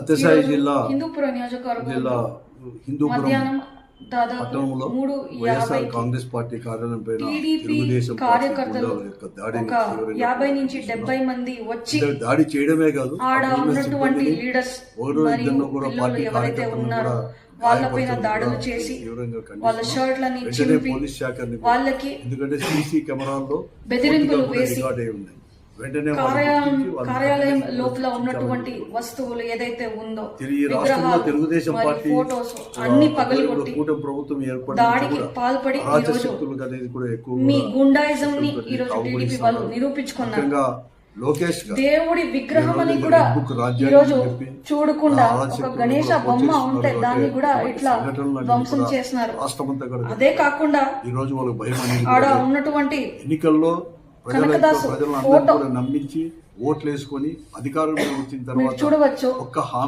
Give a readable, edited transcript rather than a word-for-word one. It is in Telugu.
సత్యసాయి జిల్లా హిందూపురం నియోజకవర్గం హిందూపురం మధ్యాహ్నం దాదాపు పట్టణంలో 3:50 వైఎస్ఆర్ కాంగ్రెస్ పార్టీ కార్యాలయం పైన టీడీపీ తెలుగుదేశం కార్యకర్తలు దాడిని ఒక 50 నుంచి 70 మంది వచ్చి దాడి చేయడమే కాదు ఆడ ఉన్నటువంటి లీడర్స్ మరియు పిల్లలు ఎవరైతే ఉన్నారో వాళ్ళపైన దాడులు చేసి వాళ్ళ షర్ట్లని చింపి వాళ్ళకి ఎందుకంటే సీసీ కెమెరాల్లో బెదిరింపులు వేసి రికార్డ్ అయి ఉన్నాయి. వెంటనే కార్యాలయం లోపల ఉన్నటువంటి వస్తువులు ఏదైతే ఉందో రాష్ట్రంలో తెలుగుదేశం పార్టీ ఫోటోస్ అన్ని పగలగొట్టి కూటమి ప్రభుత్వం ఏర్పడి దాడికి పాల్పడి ఈరోజు మీ గుండాయిజం ని ఈరోజు టీడీపీ వాళ్ళు నిరూపించుకున్నారు. లోకేష్ దేవుడి విగ్రహం అని కూడా ఈరోజు చూడకుండా ఒక గణేష బొమ్మ ఉంటే దాన్ని కూడా ఇట్లా ధ్వంసం చేస్తున్నారు. అదే కాకుండా ఈ రోజు వాళ్ళకి భయం ఆడ ఉన్నటువంటి ఎన్నికల్లో కనకదాసు ప్రజలందరూ కూడా నమ్మించి ఓట్లు వేసుకొని అధికారంలో వచ్చిన తర్వాత చూడవచ్చు ఒక్క హామీ